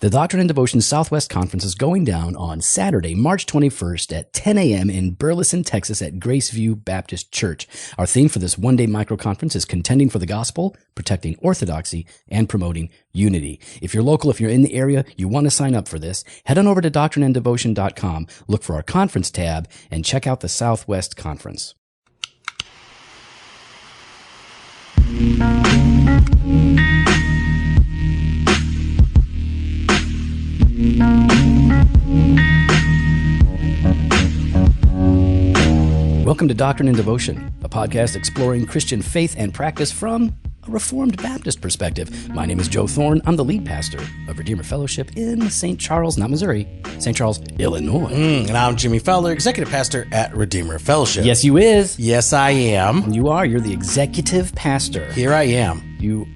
The Doctrine and Devotion Southwest Conference is going down on Saturday, March 21st at 10 a.m. in Burleson, Texas at Graceview Baptist Church. Our theme for this one-day microconference is contending for the gospel, protecting orthodoxy, and promoting unity. If you're local, if you're in the area, you want to sign up for this, head on over to doctrineanddevotion.com, look for our conference tab, and check out the Southwest Conference. Welcome to Doctrine and Devotion, a podcast exploring Christian faith and practice from a Reformed Baptist perspective. My name is Joe Thorne. I'm the lead pastor of Redeemer Fellowship in St. Charles, not Missouri, St. Charles, Illinois. And I'm Jimmy Fowler, executive pastor at Redeemer Fellowship. Yes, you is. Yes, I am. You are. You're the executive pastor. Here I am. You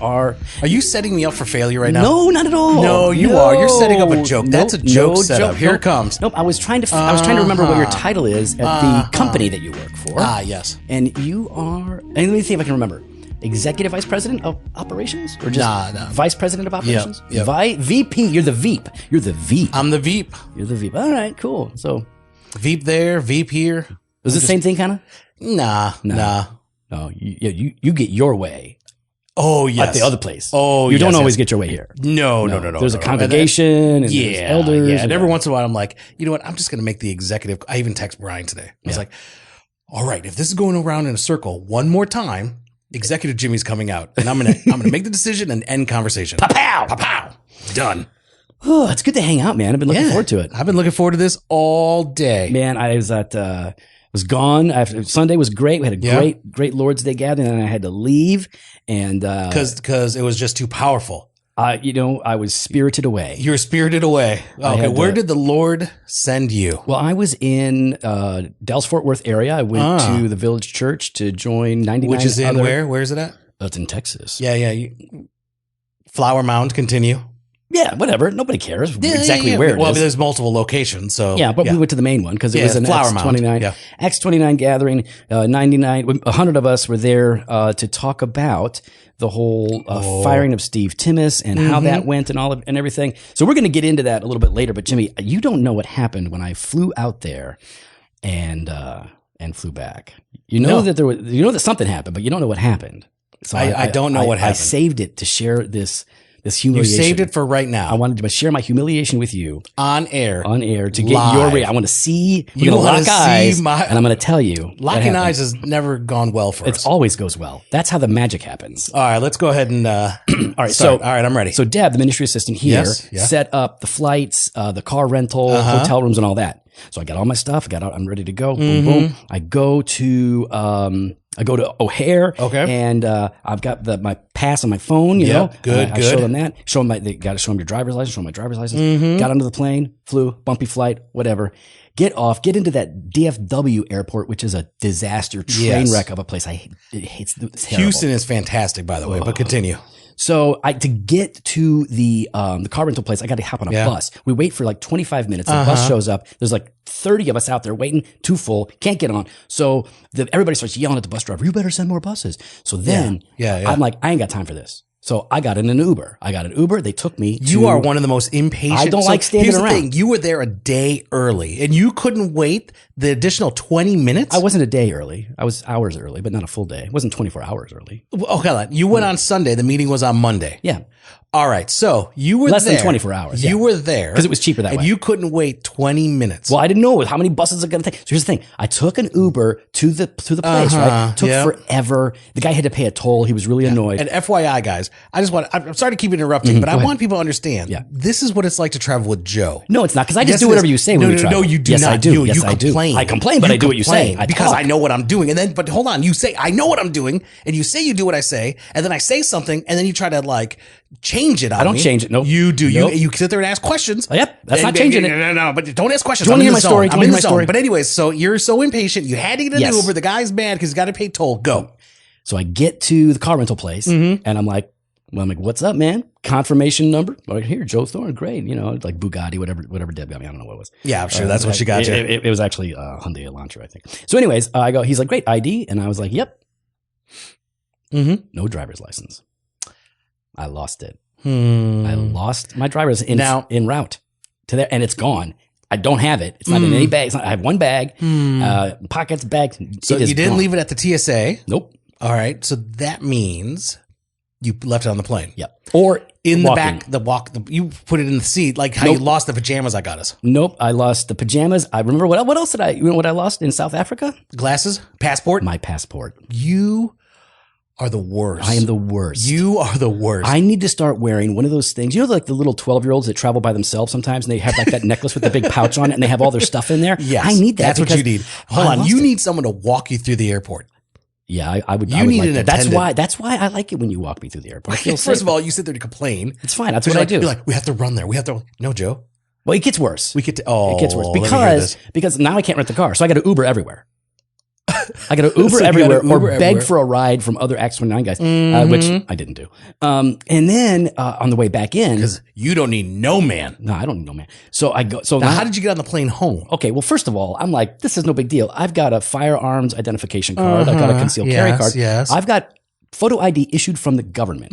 are. Are you setting me up for failure right now? No, not at all. No, you are. You're setting up a joke. That's a joke setup. Here it comes. Nope. I was trying to remember what your title is at the company that you work for. Yes. And you are. And let me see if I can remember. Executive Vice President of Operations? Or just No. Vice President of Operations? Yep. VP. You're the Veep. You're the Veep. I'm the Veep. You're the Veep. All right, cool. So, Veep there, Veep here. is it the same thing, kind of? Nah. No, you get your way Oh, yes. at the other place. Oh, you don't yes, always yes. get your way here. No. There's a congregation and there's elders. Yeah, and every once in a while I'm like, you know what? I'm just going to make the executive. I even text Brian today. I was like, all right, if this is going around in a circle one more time, Executive Jimmy's coming out, and I'm gonna make the decision and end conversation. Pow! Pow! Done. Oh, it's good to hang out, man. I've been looking forward to it. I've been looking forward to this all day. Man, I was was gone. Sunday was great. We had a great Lord's Day gathering, and I had to leave. And because it was just too powerful. I was spirited away. You were spirited away. Okay, where did the Lord send you? Well, I was in Dallas-Fort Worth area. I went to the Village Church to join 99 Which is in where? Where is it at? It's in Texas. Yeah. Flower Mound, continue. Yeah, whatever. Nobody cares exactly where it is. Well, there's multiple locations, so. Yeah, but we went to the main one because it was an Flower X29. Mound. Yeah. X29 gathering, 100 of us were there to talk about the whole firing of Steve Timmis and how that went and everything. So we're going to get into that a little bit later. But Jimmy, you don't know what happened when I flew out there and flew back. You know that something happened, but you don't know what happened. So I don't know what happened. I saved it to share this humiliation. You saved it for right now. I wanted to share my humiliation with you on air to get your reaction. I want to see. We're going to lock eyes, and I'm going to tell you. Locking eyes has never gone well for us. It always goes well. That's how the magic happens. All right, let's go ahead and all right. start. All right, I'm ready. So Deb, the ministry assistant here, set up the flights, the car rental, hotel rooms, and all that. So I got all my stuff. I'm ready to go. Boom, boom. I go to O'Hare. Okay. And I've got my pass on my phone. You know, good. I show them that. They got to show them your driver's license. Show them my driver's license. Got onto the plane, flew, bumpy flight, whatever. Get off. Get into that DFW airport, which is a disaster train wreck of a place. It's terrible. Houston is fantastic, by the way. But continue. So to get to the car rental place, I got to hop on a bus. We wait for like 25 minutes. The bus shows up. There's like 30 of us out there waiting, too full, can't get on. So everybody starts yelling at the bus driver, "You better send more buses." So then I'm like, I ain't got time for this. So I got in an Uber. They took me to... You are one of the most impatient. I don't like standing around. Here's the thing. You were there a day early, and you couldn't wait the additional 20 minutes? I wasn't a day early. I was hours early, but not a full day. It wasn't 24 hours early. Okay, you went on Sunday. The meeting was on Monday. Yeah. All right, so you were less there. than 24 hours. You were there because it was cheaper that way. And you couldn't wait 20 minutes. Well, I didn't know how many buses are going to take. So here's the thing: I took an Uber to the place. Right, took forever. The guy had to pay a toll. He was really annoyed. And FYI, guys, I'm sorry to keep interrupting, but I want people to understand. Yeah. This is what it's like to travel with Joe. No, it's not because I just do whatever you say when we travel. No, you do not. I do. Yes, I do. Complain. I complain, but I do what you say. Because I know what I'm doing. And then, but hold on, you say I know what I'm doing, and you say you do what I say, and then I say something, and then you try to change it on me. I don't change it. Nope. You do. Nope. You sit there and ask questions. Yep. That's not changing it. No, but don't ask questions. Do you want to hear my story? I'm in the zone. But anyways, so you're so impatient. You had to get an Uber. The guy's mad because he's got to pay toll. Go. So I get to the car rental place and I'm like, what's up, man? Confirmation number. Right here, Joe Thorne. Great. Like Bugatti, whatever Deb got me. I don't know what it was. Yeah, I'm sure that's what she got you. It was actually Hyundai Elantra, I think. So anyways, he's like, great ID. And I was like, yep. No driver's license. I lost it. I lost my driver's en route to there, and it's gone. I don't have it. It's not in any bag. I have one bag, pockets, bags. So you didn't leave it at the TSA? Nope. All right. So that means you left it on the plane. Yep. Or in walking. the back, you put it in the seat, like how you lost the pajamas I got us. Nope. I lost the pajamas. I remember what else did you know what I lost in South Africa? Glasses? Passport? My passport. You are the worst. I am the worst. You are the worst. I need to start wearing one of those things. You know, like the little 12-year-olds that travel by themselves sometimes, and they have like that necklace with the big pouch on it, and they have all their stuff in there. Yes. I need that. That's what you need. Hold on. You need someone to walk you through the airport. Yeah, I would. You need an attendant. That's why I like it when you walk me through the airport. First of all, you sit there to complain. It's fine. That's what I do. You're like, we have to run there. We have to. No, Joe. Well, it gets worse. It gets worse because now I can't rent the car, so I got to Uber everywhere. I got to Uber everywhere or beg for a ride from other A29 guys, which I didn't do. And then on the way back in, because you don't need no man. No, I don't need no man. So I go. So now, how did you get on the plane home? Okay, well, first of all, I'm like, this is no big deal. I've got a firearms identification card. I've got a concealed carry card. Yes. I've got photo ID issued from the government.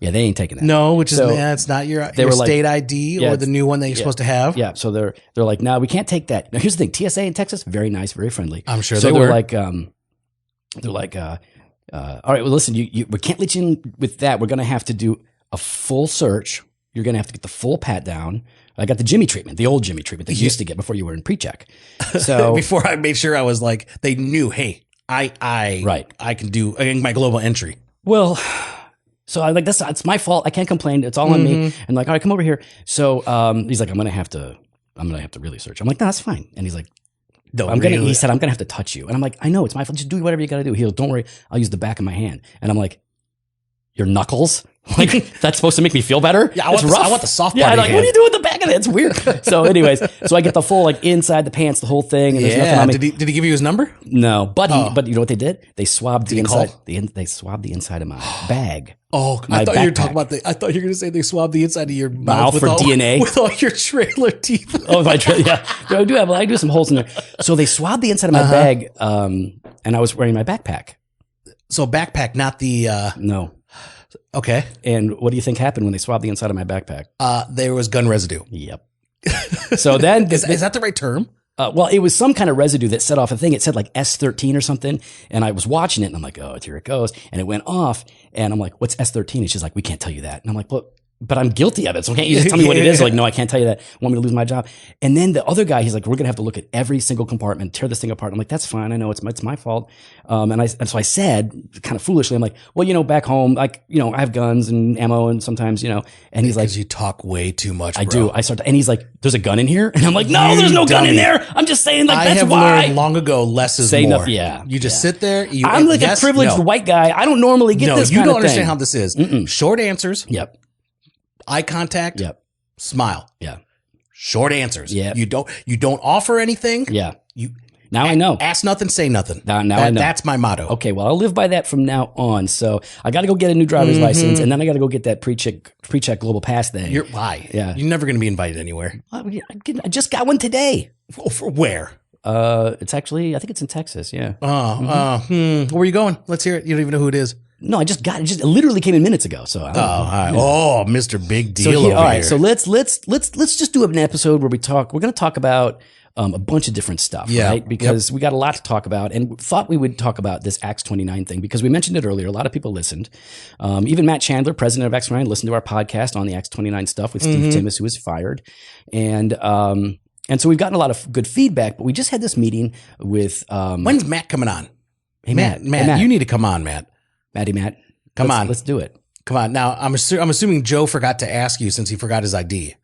Yeah, they ain't taking that. No, which is it's not your state ID or the new one that you're supposed to have. Yeah, so they're like, no, we can't take that. Now, here's the thing: TSA in Texas, very nice, very friendly. I'm sure so they they're were. Like, all right, well, listen, we can't let you in with that. We're going to have to do a full search. You're going to have to get the full pat down. I got the Jimmy treatment, the old Jimmy treatment that you used to get before you were in pre-check. So before I made sure I was like, they knew, hey, I can do my global entry. Well, so I like this. It's my fault. I can't complain. It's all on me. And like, all right, come over here. So he's like, I'm gonna have to really search. I'm like, no, that's fine. And he's like, no, he said, I'm gonna have to touch you. And I'm like, I know, it's my fault. Just do whatever you gotta do. He goes, don't worry, I'll use the back of my hand. And I'm like, your knuckles? Like, that's supposed to make me feel better? Yeah, I want the soft part. Yeah, like, what do you do with the back of it? It's weird. So anyways, so I get the full, like, inside the pants, the whole thing. And there's nothing on me. Did he give you his number? No, but you know what they did? They swabbed the inside. They swabbed the inside of my bag. Oh, I thought you were talking about I thought you were going to say they swabbed the inside of your mouth for DNA. With all your trailer teeth. Oh, my yeah. I do some holes in there. So they swabbed the inside of my bag, and I was wearing my backpack. So backpack, not the... No. Okay. And what do you think happened when they swabbed the inside of my backpack? There was gun residue. Yep. So then... is that the right term? Well, it was some kind of residue that set off a thing. It said like S13 or something. And I was watching it and I'm like, oh, here it goes. And it went off. And I'm like, what's S13? And she's like, we can't tell you that. And I'm like, but I'm guilty of it. So can't you just tell me what it is? Like, no, I can't tell you that. Want me to lose my job? And then the other guy, he's like, we're going to have to look at every single compartment, tear this thing apart. I'm like, that's fine. I know it's my fault. And so I said kind of foolishly, I'm like, well, back home, like, I have guns and ammo and sometimes, and he's like, because you talk way too much. I do. And he's like, there's a gun in here. And I'm like, no, there's no gun in there. I'm just saying that's why. I have learned long ago, less is say more. Nothing, yeah. You just sit there. I'm like a privileged white guy. I don't normally get this kind of thing. You don't understand how this is. Short answers. Yep. Eye contact. Yep. Smile. Yeah. Short answers. Yeah. You don't offer anything. Yeah. Now I know. Ask nothing, say nothing. Now I know. That's my motto. Okay, well, I'll live by that from now on. So I got to go get a new driver's license, and then I got to go get that pre-check global pass thing. Why? Yeah. You're never going to be invited anywhere. I just got one today. For where? It's actually, I think it's in Texas. Yeah. Where are you going? Let's hear it. You don't even know who it is. No, I just got it. It literally came in minutes ago. So Mr. Big Deal. All right, so let's just do an episode where we're going to talk about a bunch of different stuff, right? Because we got a lot to talk about, and thought we would talk about this A29 thing because we mentioned it earlier. A lot of people listened. Even Matt Chandler, president of A29, listened to our podcast on the A29 stuff with Steve Timmis, who was fired, and so we've gotten a lot of good feedback. But we just had this meeting with. When's Matt coming on? Hey, Matt, you need to come on, Matt. Matt, come on. Let's do it. Come on. Now, I'm assuming Joe forgot to ask you since he forgot his ID.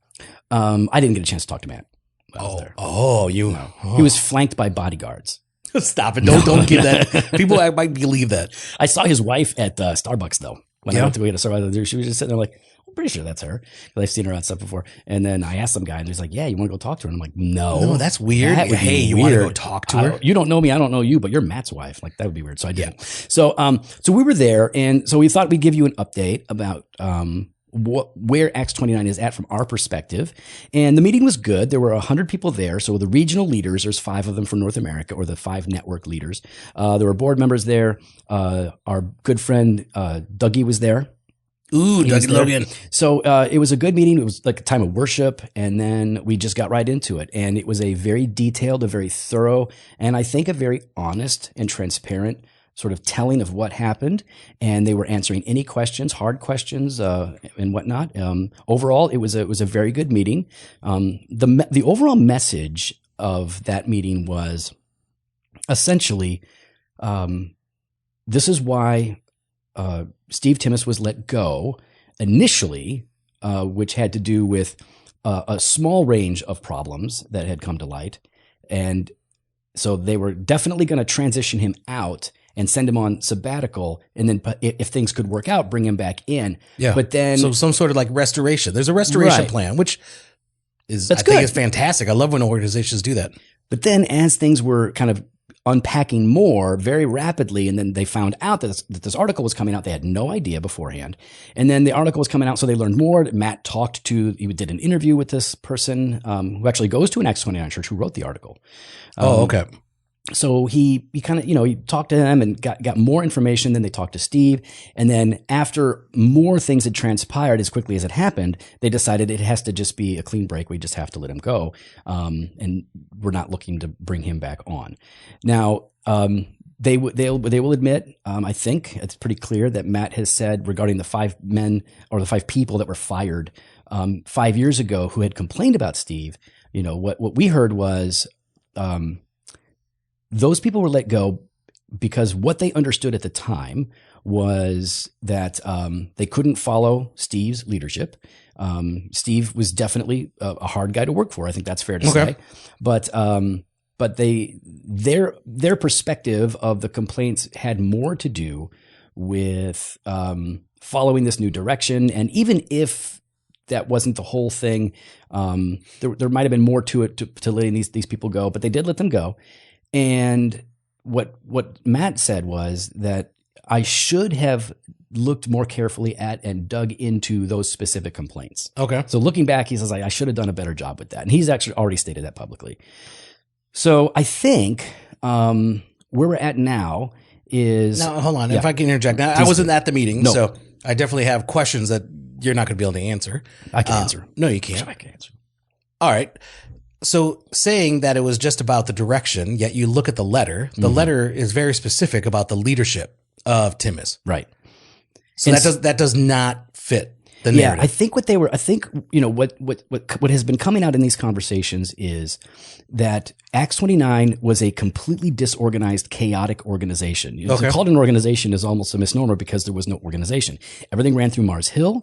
I didn't get a chance to talk to Matt. He was flanked by bodyguards. Stop it. Don't give that. People might believe that. I saw his wife at Starbucks, though. When I went to go get a Starbucks, she was just sitting there like, I'm pretty sure that's her. Because I've seen her on stuff before. And then I asked some guy, and he's like, yeah, you want to go talk to her? And I'm like, no. That's weird. Hey, you want to go talk to her? You don't know me. I don't know you, but you're Matt's wife. Like, that would be weird. So I did. So we were there, and so we thought we'd give you an update about where X29 is at from our perspective. And the meeting was good. There were 100 people there. So the regional leaders, there's 5 of them from North America, or the 5 network leaders. There were board members there. Our good friend Dougie was there. Ooh, He was Dougie there. Logan. So it was a good meeting. It was like a time of worship, and then we just got right into it. And it was a very detailed, a very thorough, and I think a very honest and transparent sort of telling of what happened. And they were answering any questions, hard questions, and whatnot. Overall, it was a very good meeting. The overall message of that meeting was essentially, this is why Steve Timmis was let go initially, which had to do with a small range of problems that had come to light. And so they were definitely going to transition him out and send him on sabbatical. And then if things could work out, bring him back in. Yeah. But then, so some sort of like restoration. There's a restoration Right. plan, which is, That's I think good. is fantastic. I love when organizations do that. but then as things were kind of unpacking more very rapidly, and then they found out that this article was coming out. They had no idea beforehand. And then the article was coming out, so they learned more. Matt he did an interview with this person who actually goes to an X29 church who wrote the article. Oh, okay. So he kind of, he talked to them and got more information. Then they talked to Steve. And then after more things had transpired as quickly as it happened, they decided it has to just be a clean break. We just have to let him go. And we're not looking to bring him back on. Now, they will admit, I think it's pretty clear that Matt has said regarding the 5 men or the 5 people that were fired 5 years ago who had complained about Steve, what we heard was, those people were let go because what they understood at the time was that they couldn't follow Steve's leadership. Steve was definitely a hard guy to work for. I think that's fair to say. But their perspective of the complaints had more to do with following this new direction. And even if that wasn't the whole thing, there might have been more to it to letting these people go. But they did let them go. And what Matt said was that I should have looked more carefully at and dug into those specific complaints. Okay. So looking back, he says, I should have done a better job with that. And he's actually already stated that publicly. So I think where we're at now is... Now, hold on. If I can interject. Now, I wasn't at the meeting, so I definitely have questions that you're not going to be able to answer. I can answer. No, you can't. I can answer. All right. So saying that it was just about the direction, yet you look at the letter letter is very specific about the leadership of Timmis. Right. So that does not fit the Yeah, narrative. I think what has been coming out in these conversations is that Acts 29 was a completely disorganized, chaotic organization. To call it an organization is almost a misnomer because there was no organization. Everything ran through Mars Hill.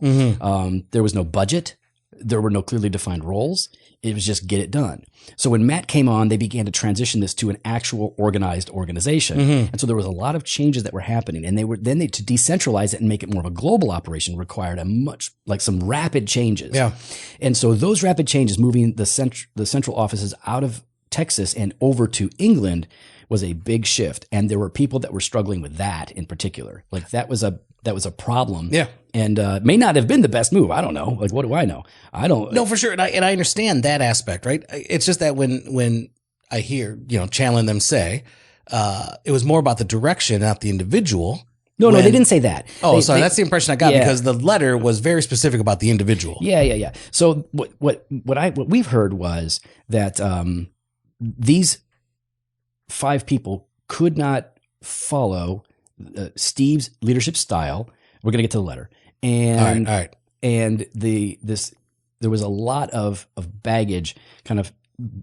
There was no budget. There were no clearly defined roles. It was just get it done. So when Matt came on, they began to transition this to an actual organized organization. And so there was a lot of changes that were happening. And to decentralize it and make it more of a global operation required some rapid changes. Yeah. And so those rapid changes, moving the central offices out of Texas and over to England, was a big shift. And there were people that were struggling with that in particular. Like that was a problem. Yeah. And may not have been the best move. I don't know. Like, what do I know? I don't. No, for sure. And I understand that aspect, right? It's just that when I hear, Chandler them say, it was more about the direction, not the individual. No, they didn't say that. Sorry. That's the impression I got because the letter was very specific about the individual. Yeah. So what we've heard was that these 5 people could not follow Steve's leadership style. We're going to get to the letter. And all right. And there was a lot of baggage kind of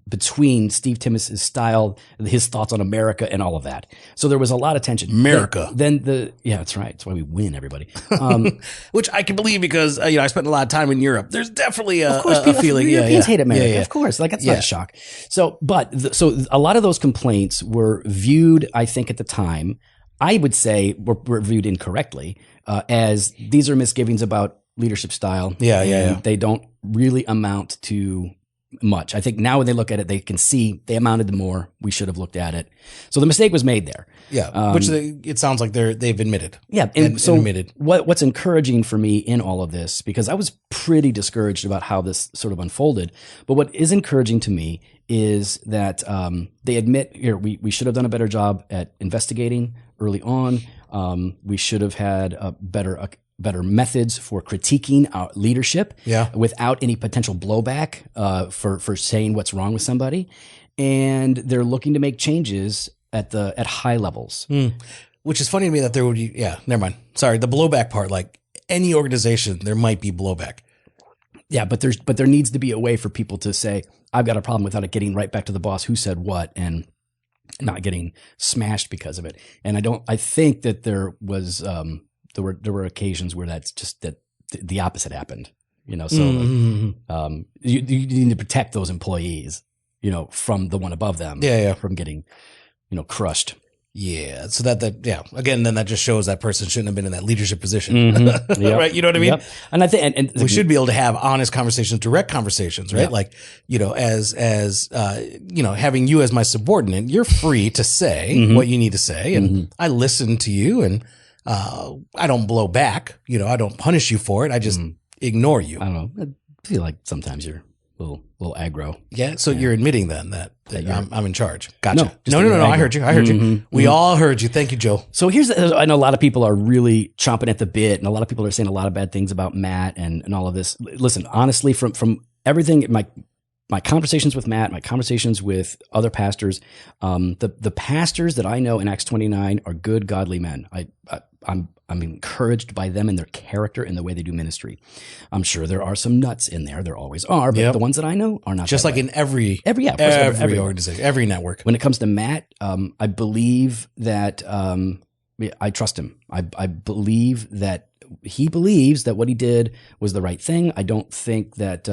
between Steve Timmis' style, his thoughts on America and all of that. So there was a lot of tension. America. Yeah, that's right. That's why we win, everybody. Which I can believe because, I spent a lot of time in Europe. There's definitely a feeling. Europeans hate America. Yeah. Of course. Like that's not a shock. So, so a lot of those complaints were viewed, I think at the time, I would say were viewed incorrectly as these are misgivings about leadership style. Yeah. They don't really amount to much. I think now when they look at it, they can see they amounted to more. We should have looked at it. So the mistake was made there. Yeah, which it sounds like they've admitted. Yeah, and so what's encouraging for me in all of this, because I was pretty discouraged about how this sort of unfolded, but what is encouraging to me is that they admit here we should have done a better job at investigating early on. We should have had a better better methods for critiquing our leadership without any potential blowback for saying what's wrong with somebody. And they're looking to make changes at high levels. Which is funny to me that there would be, never mind. Sorry, the blowback part, like any organization, there might be blowback. Yeah, but there needs to be a way for people to say, I've got a problem without it getting right back to the boss who said what and not getting smashed because of it. And I think that there was, there were occasions where that's just that the opposite happened, so you need to protect those employees, from the one above them, from getting, crushed. Yeah. So again, then that just shows that person shouldn't have been in that leadership position. Right. You know what I mean? Yep. And I think, and we should be able to have honest conversations, direct conversations, right? Like, as having you as my subordinate, you're free to say what you need to say. And I listen to you and, I don't blow back, I don't punish you for it. I just ignore you. I don't know. I feel like sometimes you're a little aggro. Yeah. So you're admitting then that I'm in charge. Gotcha. No. I heard you. We all heard you. Thank you, Joe. So I know a lot of people are really chomping at the bit, and a lot of people are saying a lot of bad things about Matt and all of this. Listen, honestly, from everything, my conversations with Matt, my conversations with other pastors, the pastors that I know in Acts 29 are good, godly men. I'm encouraged by them and their character and the way they do ministry. I'm sure there are some nuts in there. There always are, but the ones that I know are not. Just like in every organization, every network. When it comes to Matt, I believe that I trust him. I believe that he believes that what he did was the right thing. I don't think that.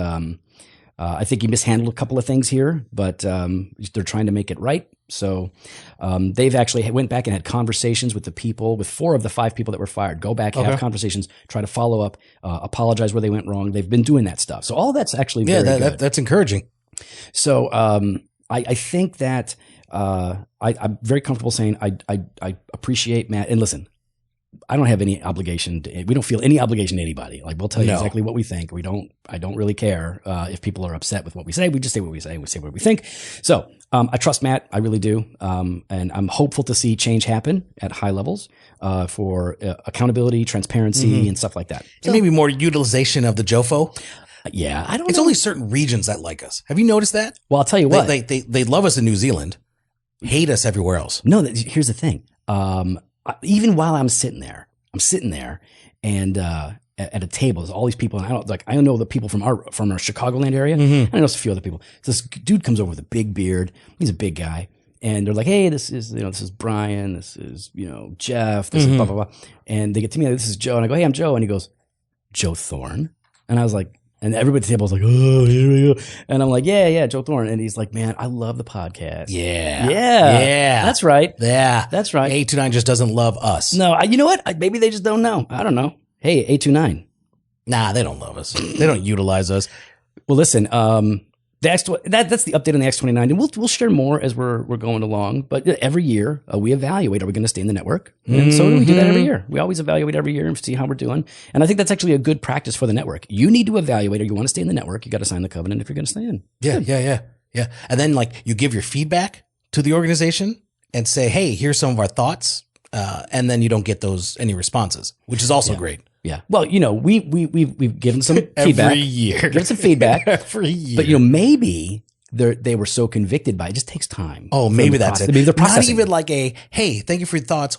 I think he mishandled a couple of things here, but they're trying to make it right. So they've actually went back and had conversations with the people, with 4 of the 5 people that were fired. Go back, have conversations, try to follow up, apologize where they went wrong. They've been doing that stuff. So all that's actually very good. That's encouraging. So I think that I'm very comfortable saying I appreciate Matt. And listen, I don't have any obligation we don't feel any obligation to anybody. Like, we'll tell you exactly what we think. I don't really care if people are upset with what we say. We just say what we say. We say what we think. So I trust Matt. I really do. And I'm hopeful to see change happen at high levels for accountability, transparency, and stuff like that. So, and maybe more utilization of the JOFO. Yeah, I don't know. It's only certain regions that like us. Have you noticed that? Well, I'll tell you what. They love us in New Zealand, hate us everywhere else. No, here's the thing. Even while I'm sitting there and at a table, there's all these people, and I don't know the people from our Chicagoland area. I know a few other people. So this dude comes over with a big beard. He's a big guy, and they're like, "Hey, this is Brian. This is Jeff. This is blah blah blah." And they get to me, "This is Joe," and I go, "Hey, I'm Joe," and he goes, "Joe Thorne," and I was like. And everybody at the table was like, "Oh, here we go." And I'm like, yeah, Joe Thorne. And he's like, "Man, I love the podcast." Yeah. That's right. Yeah. That's right. A29 just doesn't love us. No, you know what? Maybe they just don't know. I don't know. Hey, A29. Nah, they don't love us. They don't utilize us. Well, listen, that's the update on the X29, and we'll share more as we're going along. But every year we evaluate: are we going to stay in the network? And so we do that every year. We always evaluate every year and see how we're doing. And I think that's actually a good practice for the network. You need to evaluate: are you want to stay in the network? You got to sign the covenant if you're going to stay in. Yeah. And then you give your feedback to the organization and say, "Hey, here's some of our thoughts," and then you don't get any responses, which is also great. Yeah. Well, we've given some feedback every year. Given some feedback every year. But maybe they were so convicted by it. It just takes time. Oh, maybe that's it. Maybe they're processing. Not even like hey, thank you for your thoughts.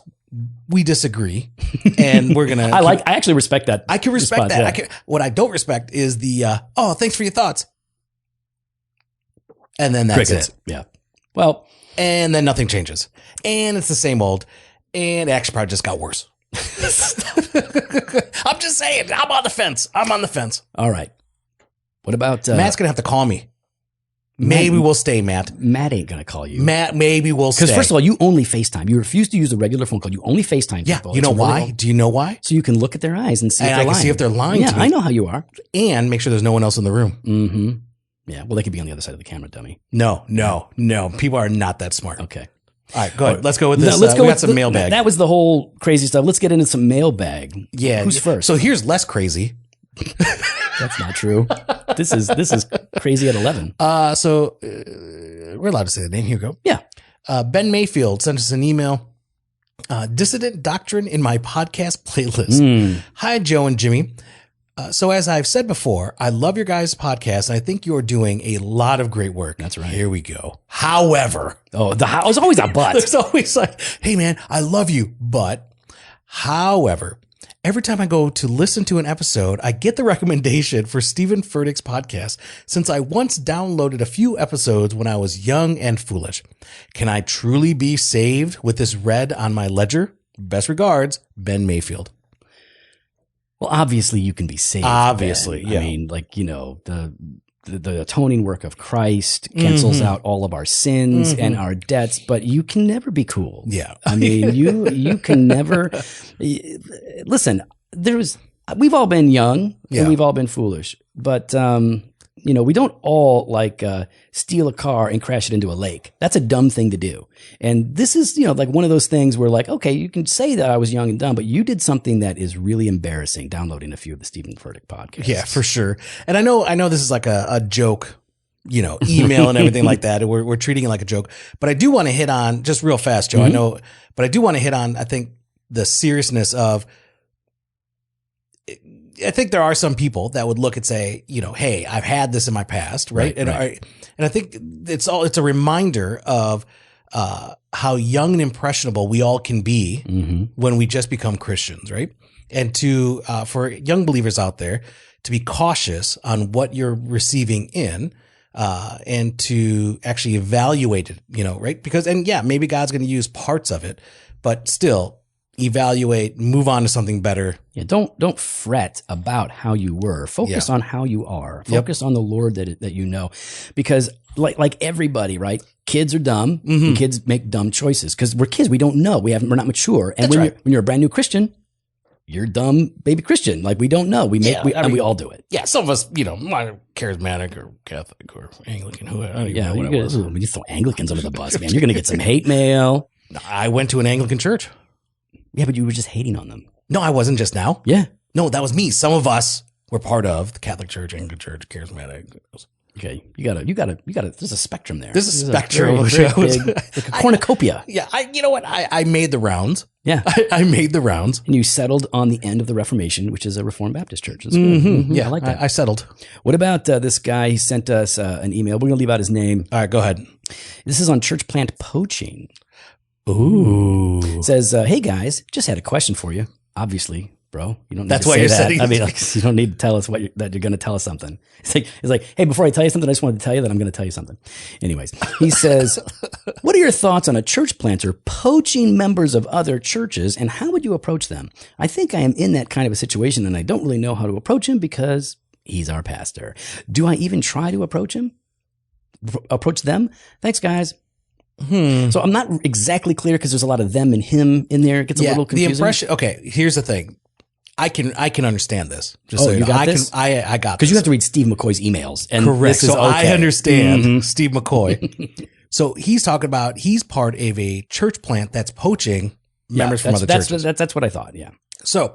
We disagree, and we're gonna. I actually respect that. I can respect that. Yeah. What I don't respect is the thanks for your thoughts, and then that's it. Yeah. Well, and then nothing changes, and it's the same old, and it actually probably just got worse. I'm just saying. I'm on the fence. All right. What about Matt's gonna have to call me? Maybe we'll stay, Matt. Matt ain't gonna call you. Matt, maybe we'll stay. Because first of all, you only FaceTime. You refuse to use a regular phone call. You only FaceTime people. You know why? Do you know why? So you can look at their eyes and see if they're lying. I can see if they're lying to me. I know how you are. And make sure there's no one else in the room. Mm-hmm. Yeah. Well, they could be on the other side of the camera, dummy. No. People are not that smart. Okay. All right, go ahead. Let's go with this. We got some mailbag. That was the whole crazy stuff. Let's get into some mailbag. Yeah. Who's first? So here's less crazy. That's not true. This is crazy at 11. So we're allowed to say the name. Here we go. Yeah. Ben Mayfield sent us an email. Dissident Doctrine in my podcast playlist. Hi, Joe and Jimmy. So as I've said before, I love your guys' podcast, and I think you're doing a lot of great work. That's right. Here we go. However. There's always a but. There's always like, hey, man, I love you, but. However, every time I go to listen to an episode, I get the recommendation for Stephen Furtick's podcast, since I once downloaded a few episodes when I was young and foolish. Can I truly be saved with this read on my ledger? Best regards, Ben Mayfield. Well, obviously you can be saved. Obviously, Ben. yeah. I mean, like, the atoning work of Christ cancels out all of our sins and our debts, but you can never be cool. Yeah. I mean, you can never listen. We've all been young and we've all been foolish, but we don't all steal a car and crash it into a lake. That's a dumb thing to do. And this is, like one of those things where like, okay, you can say that I was young and dumb, but you did something that is really embarrassing, downloading a few of the Stephen Furtick podcasts. Yeah, for sure. And I know this is like a joke, email and everything like that. And we're treating it like a joke, but I do want to hit on just real fast, Joe. I know, but I do want to hit on, I think, the seriousness of, I think there are some people that would look and say, hey, I've had this in my past, right? And I think it's a reminder of how young and impressionable we all can be when we just become Christians, right? And to for young believers out there to be cautious on what you're receiving in, and to actually evaluate it, right? Because maybe God's going to use parts of it, but still. Evaluate, move on to something better. Yeah, don't fret about how you were. Focus on how you are. Focus on the Lord that you know, because like everybody, right? Kids are dumb. And kids make dumb choices because we're kids. We don't know. We're not mature. And when you're a brand new Christian, you're dumb baby Christian. Like we don't know. And we all do it. Yeah, some of us, charismatic or Catholic or Anglican, whatever. You throw Anglicans under the bus, man. You're gonna get some hate mail. I went to an Anglican church. Yeah, but you were just hating on them. No, I wasn't just now. Yeah. No, that was me. Some of us were part of the Catholic Church, Anglican Church, Charismatic. Okay. You gotta, there's a spectrum there. There's a spectrum. Big, like a cornucopia. You know what? I made the rounds. Yeah. I made the rounds. And you settled on the end of the Reformation, which is a Reformed Baptist church. That's good. Yeah. I like that. I settled. What about this guy? He sent us an email. We're going to leave out his name. All right, go ahead. This is on church plant poaching. Ooh. It says, hey guys, just had a question for you. Obviously, bro, you don't need That's to why say you're that. setting. I mean, you don't need to tell us that you're going to tell us something. It's like, hey, before I tell you something, I just wanted to tell you that I'm going to tell you something. Anyways, he says, what are your thoughts on a church planter poaching members of other churches, and how would you approach them? I think I am in that kind of a situation, and I don't really know how to approach him because he's our pastor. Do I even try to approach him? Approach them? Thanks, guys. So I'm not exactly clear because there's a lot of them and him in there. It gets a little confusing. The impression. Okay, here's the thing. I can understand this. Just so you got this? I got this. Because you have to read Steve McCoy's emails. And correct. This is so I okay. understand Steve McCoy. So he's talking about he's part of a church plant that's poaching members from other churches. That's what I thought. Yeah. So,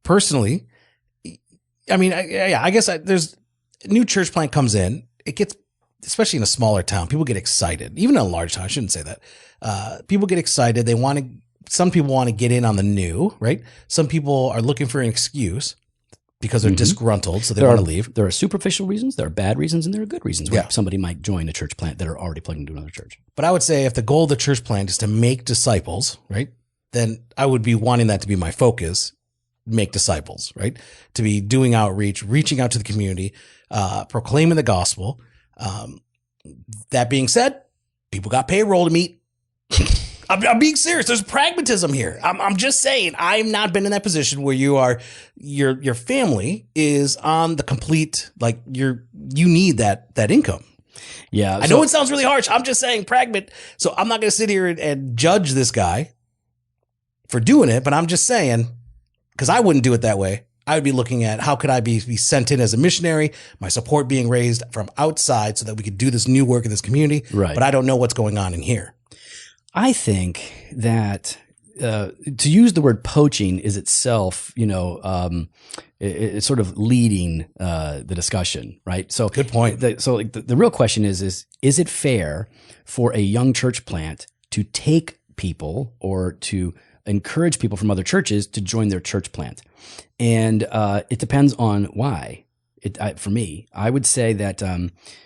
personally, I mean, I guess there's a new church plant comes in. It gets, especially in a smaller town, people get excited. Even in a large town, I shouldn't say that. People get excited. Some people want to get in on the new, right? Some people are looking for an excuse because they're disgruntled, so they want to leave. There are superficial reasons, there are bad reasons, and there are good reasons why somebody might join a church plant that are already plugged into another church. But I would say if the goal of the church plant is to make disciples, right, then I would be wanting that to be my focus, make disciples, right? To be doing outreach, reaching out to the community, proclaiming the gospel. That being said, people got payroll to meet. I'm being serious. There's pragmatism here. I'm just saying I've not been in that position where your family is on the complete, like you need that income. Yeah. I know it sounds really harsh. I'm just saying pragmat. So I'm not going to sit here and judge this guy for doing it, but I'm just saying, because I wouldn't do it that way. I would be looking at how could I be sent in as a missionary, my support being raised from outside so that we could do this new work in this community. Right. But I don't know what's going on in here. I think that to use the word poaching is itself, it's sort of leading the discussion, right? So good point. The real question is it fair for a young church plant to take people or to encourage people from other churches to join their church plant. And it depends on why. For me, I would say that,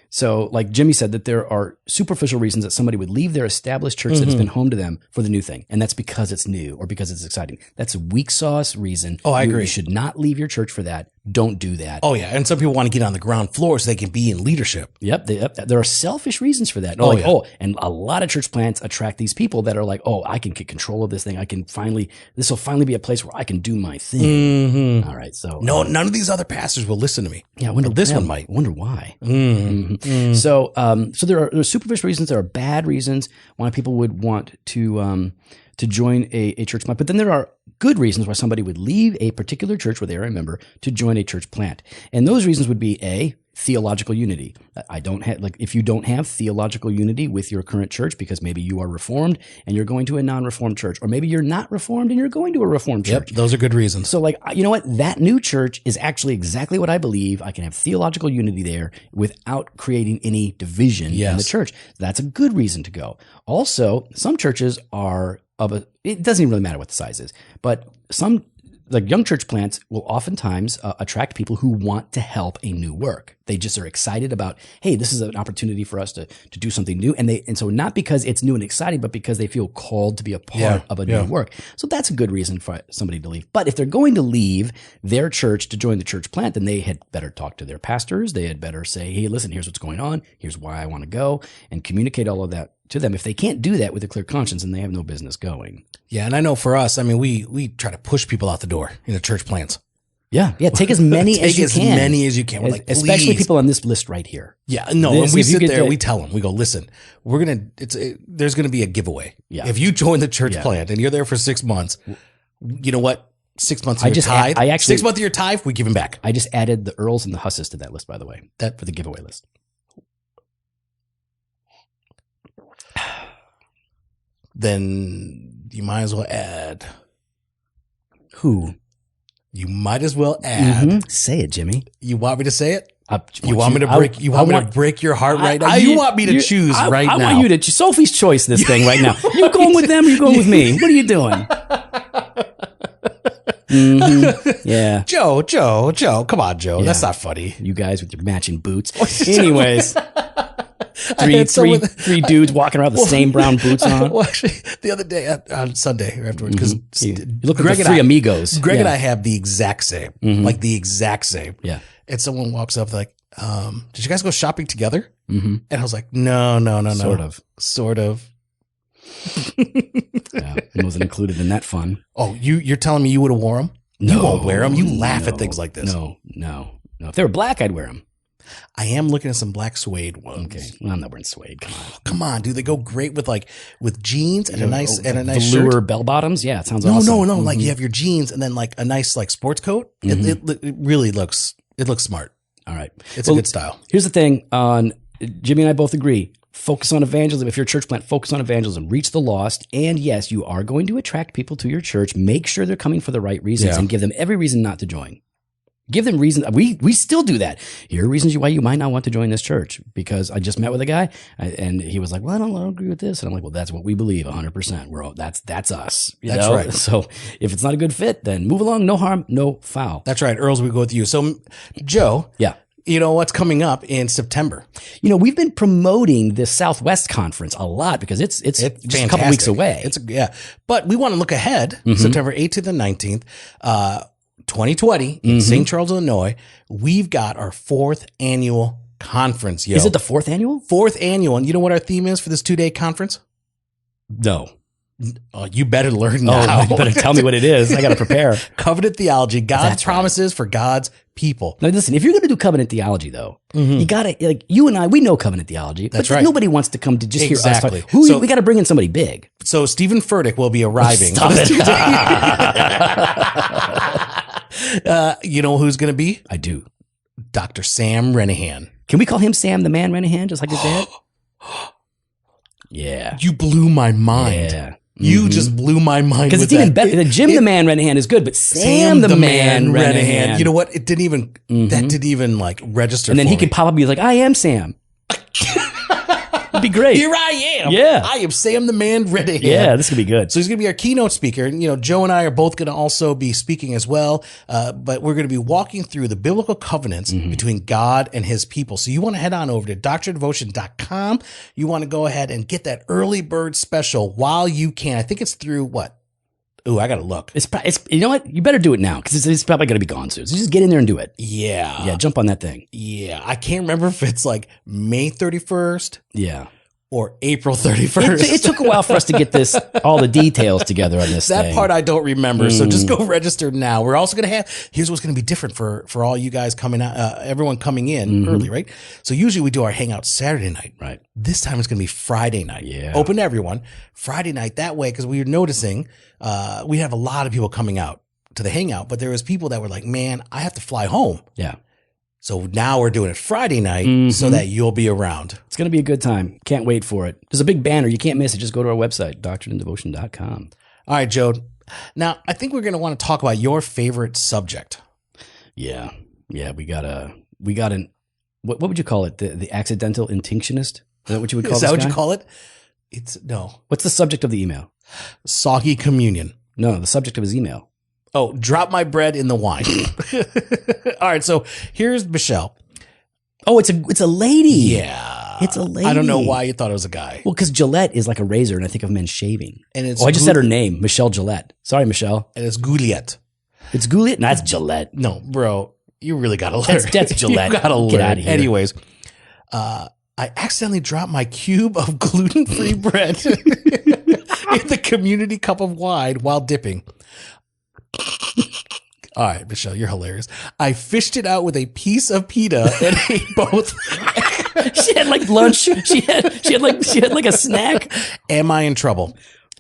so like Jimmy said, that there are superficial reasons that somebody would leave their established church that has been home to them for the new thing. And that's because it's new or because it's exciting. That's a weak sauce reason. Oh, I agree. You should not leave your church for that. Don't do that. Oh, yeah. And some people want to get on the ground floor so they can be in leadership. Yep. There are selfish reasons for that. And a lot of church plants attract these people that are like, oh, I can get control of this thing. This will finally be a place where I can do my thing. All right. So no, none of these other pastors will listen to me. Yeah. I wonder this one might. Wonder why. So there are superficial reasons. There are bad reasons why people would want to join a church plant. But then there are good reasons why somebody would leave a particular church where they are a member to join a church plant. And those reasons would be A, theological unity. If you don't have theological unity with your current church because maybe you are Reformed and you're going to a non-Reformed church, or maybe you're not Reformed and you're going to a Reformed church. Yep, those are good reasons. So you know what? That new church is actually exactly what I believe. I can have theological unity there without creating any division in the church. That's a good reason to go. Also, some churches are it doesn't even really matter what the size is, but some young church plants will oftentimes attract people who want to help a new work. They just are excited about, hey, this is an opportunity for us to do something new. And so not because it's new and exciting, but because they feel called to be a part of a new work. So that's a good reason for somebody to leave. But if they're going to leave their church to join the church plant, then they had better talk to their pastors. They had better say, hey, listen, here's what's going on. Here's why I want to go, and communicate all of that to them. If they can't do that with a clear conscience, then they have no business going. Yeah. And I know for us, I mean, we try to push people out the door in the church plants. Yeah. Take as many as you can. Take as many as you can. We're like, especially please. People on this list right here. Yeah. No, when we sit there, we tell them, we go, listen, there's going to be a giveaway. Yeah. If you join the church plant and you're there for 6 months, you know what? 6 months of your tithe. 6 months of your tithe, we give them back. I just added the Earls and the Husses to that list, by the way, for the giveaway list. Then you might as well add. Who? You might as well add. Say it, Jimmy. You want me to say it? You want me to break? You want me to break your heart right now? You want me to choose right now? I want you to Sophie's choice this thing right now. You going with them? Or you going with me? What are you doing? Yeah. Joe. Come on, Joe. Yeah. That's not funny. You guys with your matching boots. Anyways. Three dudes walking around with the same brown boots on. Well, actually, the other day on Sunday afterwards, because you look like the three amigos. Greg and I have the exact same, like the exact same. Yeah. And someone walks up like, "Did you guys go shopping together?" And I was like, "No. Sort of." Yeah, it wasn't included in that fun. Oh, you're telling me you would have worn them? No, you won't wear them. You laugh at things like this. No. If they were black, I'd wear them. I am looking at some black suede ones. Okay, well, I'm not wearing suede. Come on, dude. They go great with jeans and a nice velour shirt. Bell bottoms. Yeah, it sounds awesome. No. Like you have your jeans and then like a nice like sports coat. It really looks smart. All right, it's a good style. Here's the thing: Jimmy and I both agree. Focus on evangelism. If you're a church plant, focus on evangelism. Reach the lost. And yes, you are going to attract people to your church. Make sure they're coming for the right reasons and give them every reason not to join. Give them reasons. We still do that. Here are reasons why you might not want to join this church. Because I just met with a guy and he was like, well, I don't agree with this. And I'm like, well, that's what we believe 100%. That's us. That's right. So if it's not a good fit, then move along. No harm, no foul. That's right. Earls, we go with you. So Joe. Yeah. You know what's coming up in September? We've been promoting this Southwest Conference a lot because it's just a couple weeks away. But we want to look ahead. September 18th and 19th, 2020 in St. Charles, Illinois. We've got our 4th annual conference. Is it the 4th annual? 4th annual. And you know what our theme is for this 2-day conference? No. Oh, you better learn now. You better tell me what it is. I got to prepare. Covenant theology, God's promises for God's people. Now, listen, if you're going to do covenant theology, though, you got to, you and I, we know covenant theology. That's but right. Nobody wants to come to just hear us talk. So, we got to bring in somebody big. So Stephen Furtick will be arriving. Stop it. You know who's going to be? I do. Dr. Sam Renahan. Can we call him Sam the Man Renahan, just like his dad? Yeah. You blew my mind. Yeah. You just blew my mind. Because it's even better. Jim the Man Renahan is good, but Sam the Man Renahan. You know what? It didn't even, that didn't even like register. And then he could pop up and be like, I am Sam. It'd be great. Here I am. Yeah. I am Sam the Man Ready. Yeah, this could be good. So he's going to be our keynote speaker. And, Joe and I are both going to also be speaking as well. But we're going to be walking through the biblical covenants between God and his people. So you want to head on over to doctrinedevotion.com. You want to go ahead and get that early bird special while you can. I think it's through what? Ooh, I got to look. It's you know what? You better do it now because it's probably going to be gone soon. So just get in there and do it. Yeah. Yeah, jump on that thing. Yeah. I can't remember if it's like May 31st. Yeah. Or April 31st. It took a while for us to get all the details together on this That thing. part I don't remember. So just go register now. We're also going to here's what's going to be different for all you guys coming out, everyone coming in early, right? So usually we do our hangout Saturday night. Right. This time it's going to be Friday night. Yeah. Open to everyone. Friday night that way, because we were noticing, we have a lot of people coming out to the hangout, but there was people that were like, man, I have to fly home. Yeah. So now we're doing it Friday night so that you'll be around. It's going to be a good time. Can't wait for it. There's a big banner. You can't miss it. Just go to our website, doctrinedevotion.com. All right, Joe. Now, I think we're going to want to talk about your favorite subject. Yeah. Yeah. We got an, what would you call it? The accidental intinctionist? Is that what you would call it? Is that what you call it? It's no. What's the subject of the email? Soggy communion. No, the subject of his email. Oh, drop my bread in the wine. All right. So here's Michelle. Oh, it's a lady. Yeah. It's a lady. I don't know why you thought it was a guy. Well, because Gillette is like a razor, and I think of men shaving. And it's I just said her name, Michelle Gillette. Sorry, Michelle. And it's Gouliette. It's Gouliette? No, that's Gillette. No, bro. You really got to learn. That's Gillette. You got to learn. Get out of here. Anyways, I accidentally dropped my cube of gluten-free bread in the community cup of wine while dipping. All right, Michelle, you're hilarious. I fished it out with a piece of pita and ate both. She had like lunch. She had like a snack. Am I in trouble?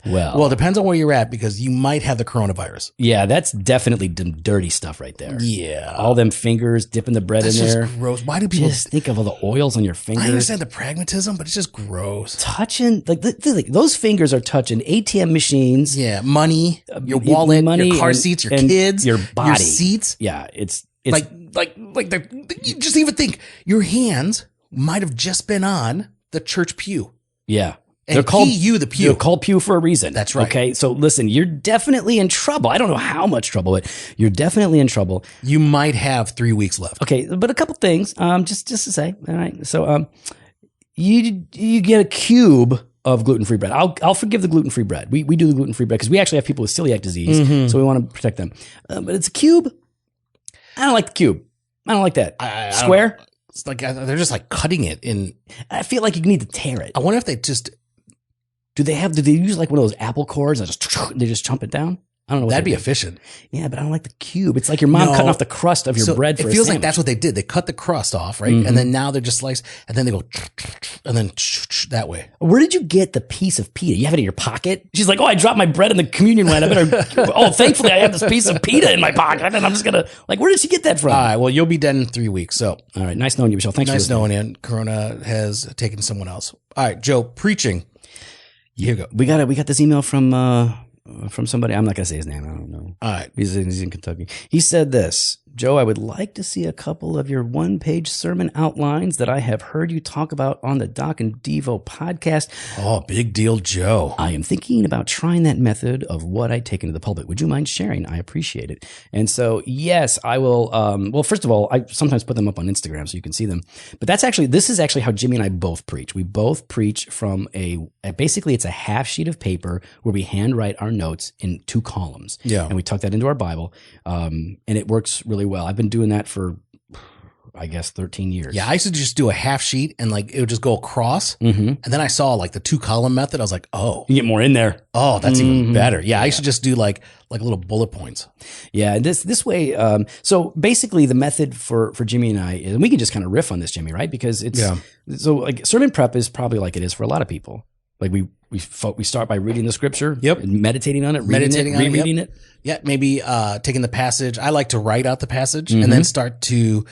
Well, it depends on where you're at because you might have the coronavirus. Yeah, that's definitely dirty stuff right there. Yeah. All them fingers dipping the bread in there. Just gross. Why do people just think of all the oils on your fingers? I understand the pragmatism, but it's just gross. Touching like those fingers are touching ATM machines. Yeah, money, your wallet, your car seats, your kids, your body, your seats. Yeah, it's like you just even think your hands might have just been on the church pew. Yeah. And they're called the pew. They're called pew for a reason. That's right. Okay, so listen, you're definitely in trouble. I don't know how much trouble, but you're definitely in trouble. You might have 3 weeks left. Okay, but a couple things, just to say. All right, so you get a cube of gluten-free bread. I'll forgive the gluten-free bread. We do the gluten-free bread because we actually have people with celiac disease, so we want to protect them. But it's a cube. I don't like the cube. I don't like that. Square. It's like they're just like cutting it in. I feel like you need to tear it. I wonder if they just. Do they use like one of those apple cores and they just chomp it down? I don't know. That'd be efficient. Yeah, but I don't like the cube. It's like your mom cutting off the crust of your bread for a sandwich. It feels like that's what they did. They cut the crust off, right? And then now they're just sliced, and then they go, and then that way. Where did you get the piece of pita? You have it in your pocket? She's like, oh, I dropped my bread in the communion wine. I better, thankfully I have this piece of pita in my pocket. And I'm just going to, where did she get that from? All right, well, you'll be dead in 3 weeks. So, all right, nice knowing you, Michelle. Thanks for listening. Nice knowing you. Corona has taken someone else. All right, Joe, preaching. Here you go. We got this email from somebody. I'm not going to say his name. I don't know. All right. He's in Kentucky. He said this, Joe, I would like to see a couple of your one-page sermon outlines that I have heard you talk about on the Doc and Devo podcast. Oh, big deal, Joe. I am thinking about trying that method of what I take into the pulpit. Would you mind sharing? I appreciate it. And so, yes, I will. Well, first of all, I sometimes put them up on Instagram so you can see them. But this is actually how Jimmy and I both preach. We both preach from basically it's a half sheet of paper where we handwrite our notes in 2 columns. Yeah. And we tuck that into our Bible. And it works really well. I've been doing that for, I guess, 13 years. Yeah, I used to just do a half sheet and it would just go across. Mm-hmm. And then I saw the 2 column method. I was like, oh. You get more in there. Oh, that's even better. Yeah, I used to just do like little bullet points. Yeah, this way. So basically the method for Jimmy and I is, and we can just kind of riff on this, Jimmy, right? Because so sermon prep is probably like it is for a lot of people. Like we start by reading the scripture, and meditating on it, rereading it. Yeah, maybe taking the passage. I like to write out the passage and then start to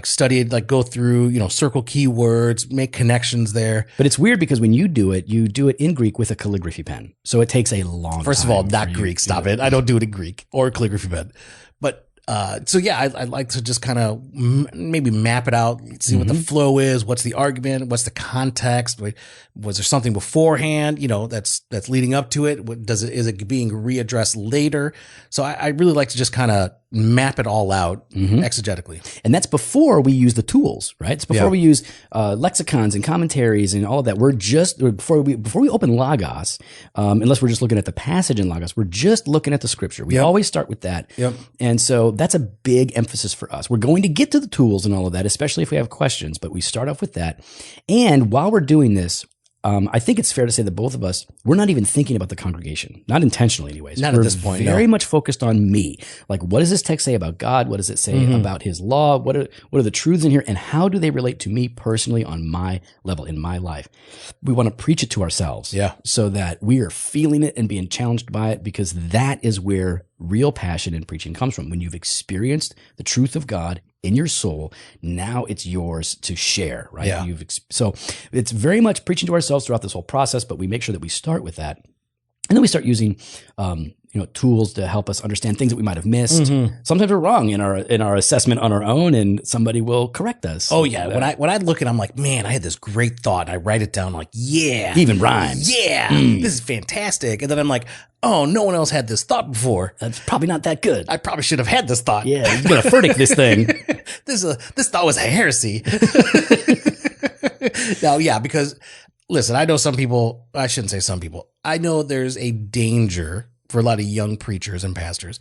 study it, go through, circle keywords, make connections there. But it's weird because when you do it in Greek with a calligraphy pen. So it takes a long time. First of all, not Greek. Stop it. I don't do it in Greek or calligraphy pen. But So yeah, I'd like to just kind of maybe map it out, see what the flow is, what's the argument, what's the context, was there something beforehand, that's leading up to it? Is it being readdressed later? So I really like to just kind of map it all out exegetically. And that's before we use the tools, right? It's before we use lexicons and commentaries and all of that. We're just, before we open Logos, unless we're just looking at the passage in Logos, we're just looking at the scripture. We always start with that. Yep. And so that's a big emphasis for us. We're going to get to the tools and all of that, especially if we have questions, but we start off with that. And while we're doing this, I think it's fair to say that both of us, we're not even thinking about the congregation, not intentionally anyways. Not at this point. Very much focused on me. Like, what does this text say about God? What does it say about his law? What are the truths in here? And how do they relate to me personally on my level in my life? We want to preach it to ourselves so that we are feeling it and being challenged by it, because that is where real passion in preaching comes from. When you've experienced the truth of God in your soul, now it's yours to share, right? Yeah. So it's very much preaching to ourselves throughout this whole process, but we make sure that we start with that. And then we start using, tools to help us understand things that we might have missed. Sometimes we're wrong in our assessment on our own, and somebody will correct us. Oh yeah. When I look at it, I'm like, man, I had this great thought. And I write it down like, yeah. It even rhymes. Yeah. This is fantastic. And then I'm like, oh, no one else had this thought before. That's probably not that good. I probably should have had this thought. Yeah. You're going to verdict this thing. This thought was a heresy. Now, yeah, because listen, I know some people, I shouldn't say some people. I know there's a danger for a lot of young preachers and pastors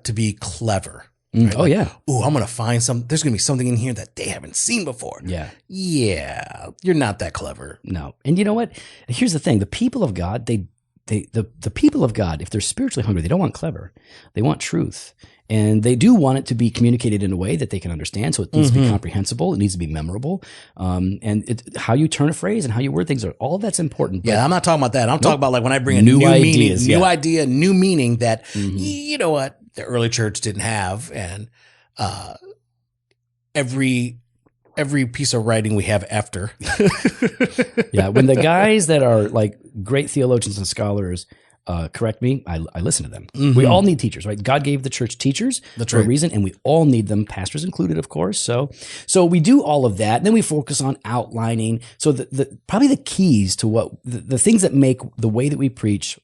to be clever. Right? Oh, yeah. Ooh, I'm going to find there's going to be something in here that they haven't seen before. Yeah. Yeah. You're not that clever. No. And you know what? Here's the thing. The people of God, the people of God, if they're spiritually hungry, they don't want clever. They want truth. And they do want it to be communicated in a way that they can understand. So it needs to be comprehensible. It needs to be memorable. And how you turn a phrase and how you word things, all of that's important. Yeah, I'm not talking about that. I'm talking about like when I bring a new ideas, meaning, new idea, new meaning that, you know what, the early church didn't have. And every piece of writing we have after. Yeah, when the guys that are like great theologians and scholars correct me, I listen to them. We all need teachers, right? God gave the church teachers for a reason, and we all need them, pastors included, of course. So we do all of that, and then we focus on outlining. So probably the keys to what the things that make the way that we preach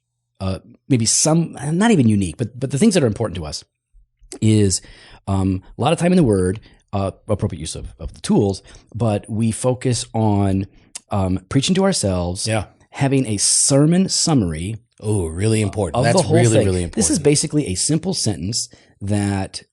maybe some, not even unique, but the things that are important to us is a lot of time in the Word, appropriate use of the tools, but we focus on preaching to ourselves, having a sermon summary. Oh, really important. That's really, thing. Really important. This is basically a simple sentence that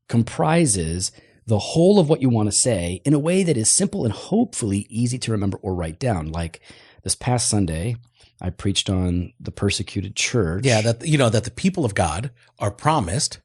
comprises the whole of what you want to say in a way that is simple and hopefully easy to remember or write down. Like this past Sunday, I preached on the persecuted church. Yeah, that the people of God are promised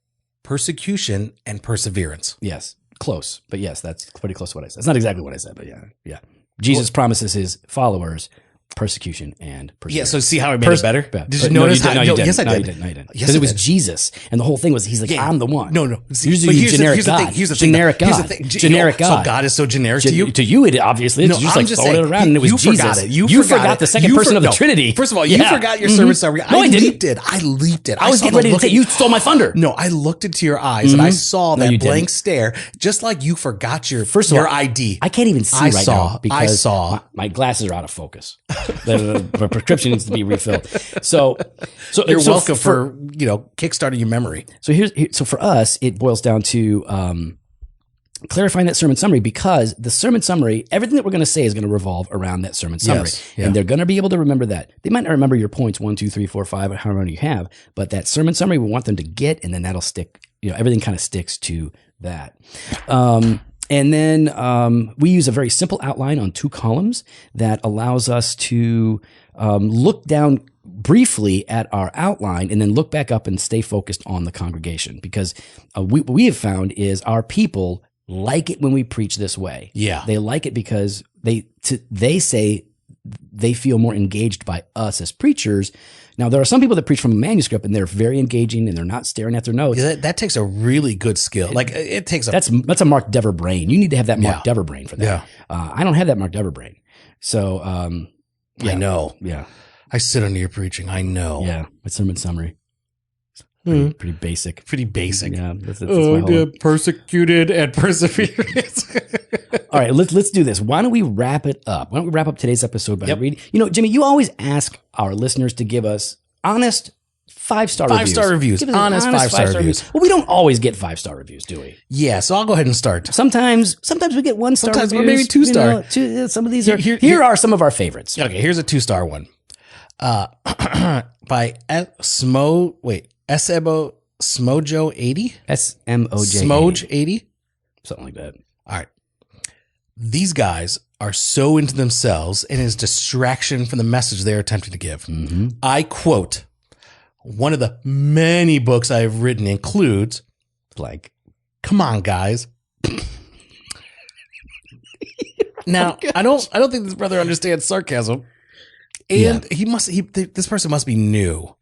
persecution and perseverance. Yes, close. But yes, that's pretty close to what I said. It's not exactly what I said, but yeah. Jesus promises his followers persecution and perseverance. Yeah, so see how I made it better? Did you notice how? No, yes, I did. No, you didn't. Yes, because it was Jesus, and the whole thing was he's like, I'm the one. No. See, here's generic God. Here's the thing. Generic God. Generic God. So God is so generic to you? To you, it obviously is. You just throwing it around, and it was Jesus. You forgot the second person of the Trinity. First of all, you forgot your sermon summary. No, I didn't. I leaped it. I was getting ready to say, you stole my thunder. No, I looked into your eyes, and I saw that blank stare, just like you forgot your ID. I can't even see right now because my glasses are out of focus. The prescription needs to be refilled. So you're welcome for kickstarting your memory. So for us, it boils down to clarifying that sermon summary, because the sermon summary, everything that we're going to say is going to revolve around that sermon summary, and they're going to be able to remember that. They might not remember your points 1, 2, 3, 4, 5, however many you have, but that sermon summary we want them to get, and then that'll stick. Everything kind of sticks to that. And then we use a very simple outline on 2 columns that allows us to look down briefly at our outline and then look back up and stay focused on the congregation, because what we have found is our people like it when we preach this way. Yeah. They like it because they say they feel more engaged by us as preachers. Now, there are some people that preach from a manuscript and they're very engaging and they're not staring at their notes. Yeah, that takes a really good skill. That's a Mark Dever brain. You need to have that Mark Dever brain for that. Yeah. I don't have that Mark Dever brain. So, I know. Yeah. I sit under your preaching. I know. Yeah. My sermon summary. Pretty basic. Pretty basic. Yeah. That's my whole- persecuted and perseverance. All right, let's do this. Why don't we wrap it up? Why don't we wrap up today's episode by reading? You know, Jimmy, you always ask our listeners to give us honest 5-star reviews. 5-star reviews. Give us Honest 5-star reviews. Well, we don't always get 5-star reviews, do we? Yeah, so I'll go ahead and start. Sometimes we get 1-star Sometimes, reviews. or maybe 2-star. You know, some of these are Here are some of our favorites. Okay, here's a 2-star one. By Smojo 80? SMOJ. Smoge 80? Something like that. All right. These guys are so into themselves and is distraction from the message they're attempting to give. Mm-hmm. I quote, one of the many books I have written includes, Like, come on, guys. Now, I don't think this brother understands sarcasm. And this person must be new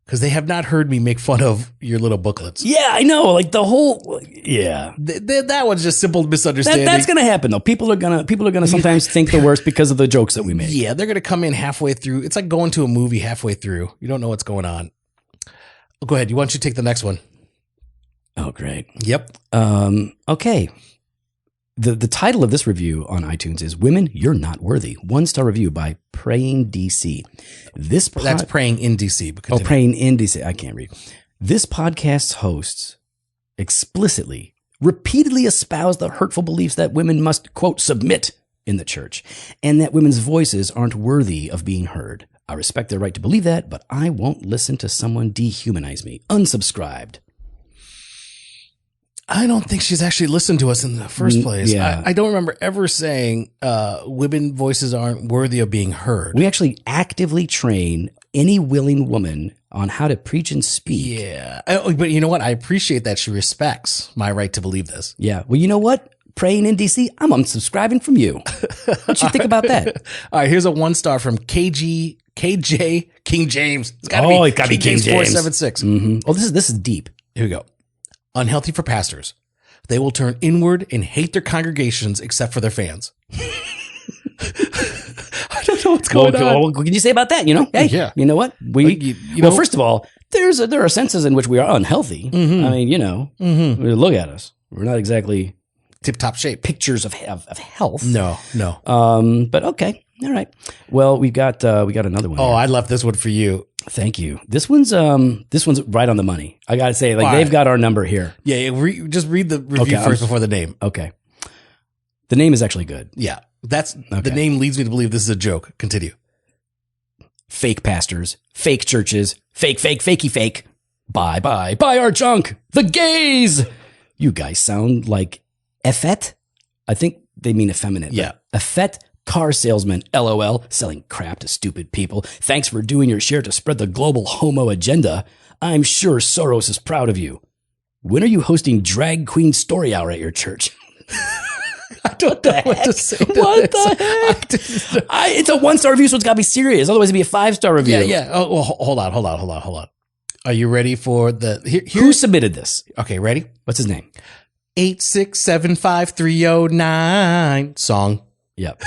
because they have not heard me make fun of your little booklets. yeah, I know. Like the whole, yeah. That one's just simple misunderstanding. That's going to happen though. People are going to sometimes think the worst because of the jokes that we make. Yeah, they're going to come in halfway through. It's like going to a movie halfway through. You don't know what's going on. Go ahead. Why don't you take the next one? Oh, great. Yep. Okay. The title of this review on iTunes is "Women, You're Not Worthy." 1-star review by Praying DC. That's Praying in DC. Oh, Praying in DC. I can't read. This podcast's hosts explicitly, repeatedly espouse the hurtful beliefs that women must, quote, submit in the church, and that women's voices aren't worthy of being heard. I respect their right to believe that, but I won't listen to someone dehumanize me. Unsubscribed. I don't think she's actually listened to us in the first place. Yeah. I don't remember ever saying women voices aren't worthy of being heard. We actually actively train any willing woman on how to preach and speak. Yeah. But you know what? I appreciate that she respects my right to believe this. Yeah. Well, you know what? Praying in DC, I'm unsubscribing from you. What you think about that? All right. Here's a 1-star from KJ King James. It's gotta it's gotta be King James. 476. Mm-hmm. Oh, this is deep. Here we go. Unhealthy for pastors. They will turn inward and hate their congregations except for their fans. I don't know what's going on. What can you say about that? You know, hey, Yeah. you know what? First of all, there are senses in which we are unhealthy. Mm-hmm. I mean, look at us. We're not exactly Tip-top shape. pictures of health. No. But okay. All right. Well, we got another one. Oh, here. I left this one for you. Thank you. This one's right on the money. I gotta say, like, they've got our number here. Yeah, just read the review first before the name. Okay. The name is actually good. Yeah, the name leads me to believe this is a joke. Continue. Fake pastors, fake churches, fakey fake. Buy our junk. The gays. You guys sound like effete. I think they mean effeminate. Yeah. Effete car salesman, LOL, selling crap to stupid people. Thanks for doing your share to spread the global homo agenda. I'm sure Soros is proud of you. When are you hosting Drag Queen Story Hour at your church? I don't know what to say. What the heck? It's a 1-star review, so it's got to be serious. Otherwise, it'd be a 5-star review. Yeah. Oh, well, hold on. Are you ready for the... Who submitted this? Okay, ready? What's his name? 8675309 song. Yep.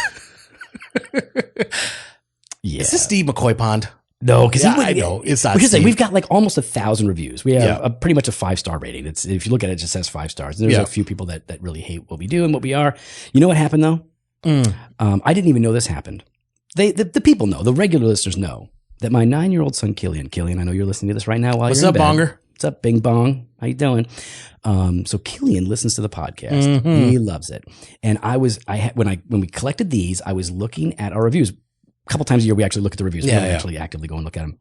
Yeah. Is this Steve McCoy Pond? No, because I know it's not. We've got like almost 1,000 reviews. We have pretty much a 5-star rating. It's, if you look at it, it just says 5 stars. There's a few people that really hate what we do and what we are. You know what happened though? I didn't even know this happened. The people know. The regular listeners know that my 9-year-old son Killian, I know you're listening to this right now. What's up, Bonger? What's up, Bing Bong? How you doing? So Killian listens to the podcast. Mm-hmm. He loves it. And when we collected these, I was looking at our reviews. A couple times a year, we actually look at the reviews. We don't actually actively go and look at them.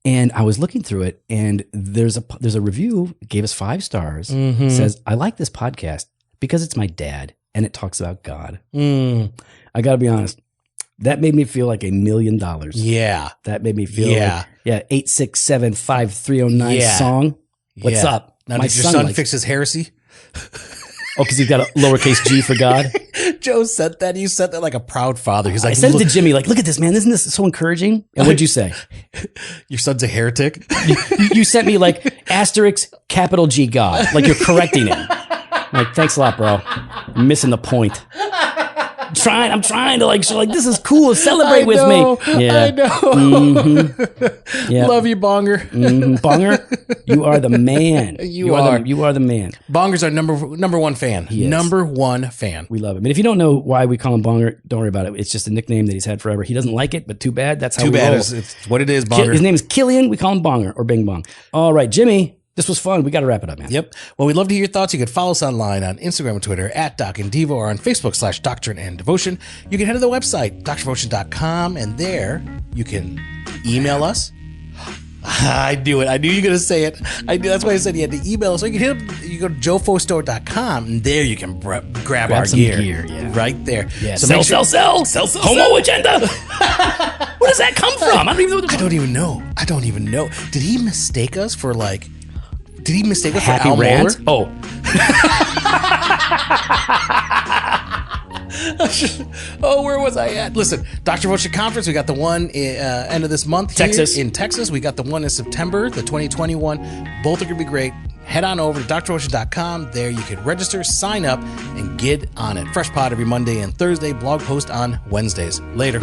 And I was looking through it, and there's a review, it gave us 5 stars. Mm-hmm. Says, I like this podcast because it's my dad and it talks about God. I got to be honest. That made me feel like $1 million. Yeah. That made me feel like, 8675309 song. What's up? Now, did your son fix his heresy? Oh, because he's got a lowercase g for God? Joe said that. You said that like a proud father. He's like, I said it to Jimmy, like, look at this, man. Isn't this so encouraging? And what'd you say? Your son's a heretic? You sent me like asterisk capital G God. Like you're correcting him. Like, thanks a lot, bro. I'm missing the point. I'm trying to like show like this is cool. Celebrate with me. Yeah. I know. Mm-hmm. Yeah. Love you, Bonger. Mm-hmm. Bonger, you are the man. You are. You are the man. Bonger's our number one fan. He is. Number one fan. We love him. And if you don't know why we call him Bonger, don't worry about it. It's just a nickname that he's had forever. He doesn't like it, but too bad. That's how we roll. It's what it is, Bonger. His name is Killian. We call him Bonger or Bing Bong. All right, Jimmy. This was fun. We got to wrap it up, man. Yep. Well, we'd love to hear your thoughts. You can follow us online on Instagram and Twitter at Doc and Devo or on Facebook /Doctrine and Devotion. You can head to the website, doctrinedevotion.com, and there you can email us. I knew it. I knew you were going to say it. I knew. That's why I said you had to email us. So you can you go to jofostore.com, and there you can grab our gear. Yeah. Right there. Yeah. So sell. Homo agenda. Where does that come from? I don't even know. I don't even know. Did he mistake us for like... Did he mistake us Happy for Al rant? Mohler? Oh, where was I at? Listen, Dr. Devotion Conference, we got the one end of this month here in Texas. We got the one in September, the 2021. Both are going to be great. Head on over to drdevotion.com. There you can register, sign up, and get on it. Fresh pod every Monday and Thursday. Blog post on Wednesdays. Later.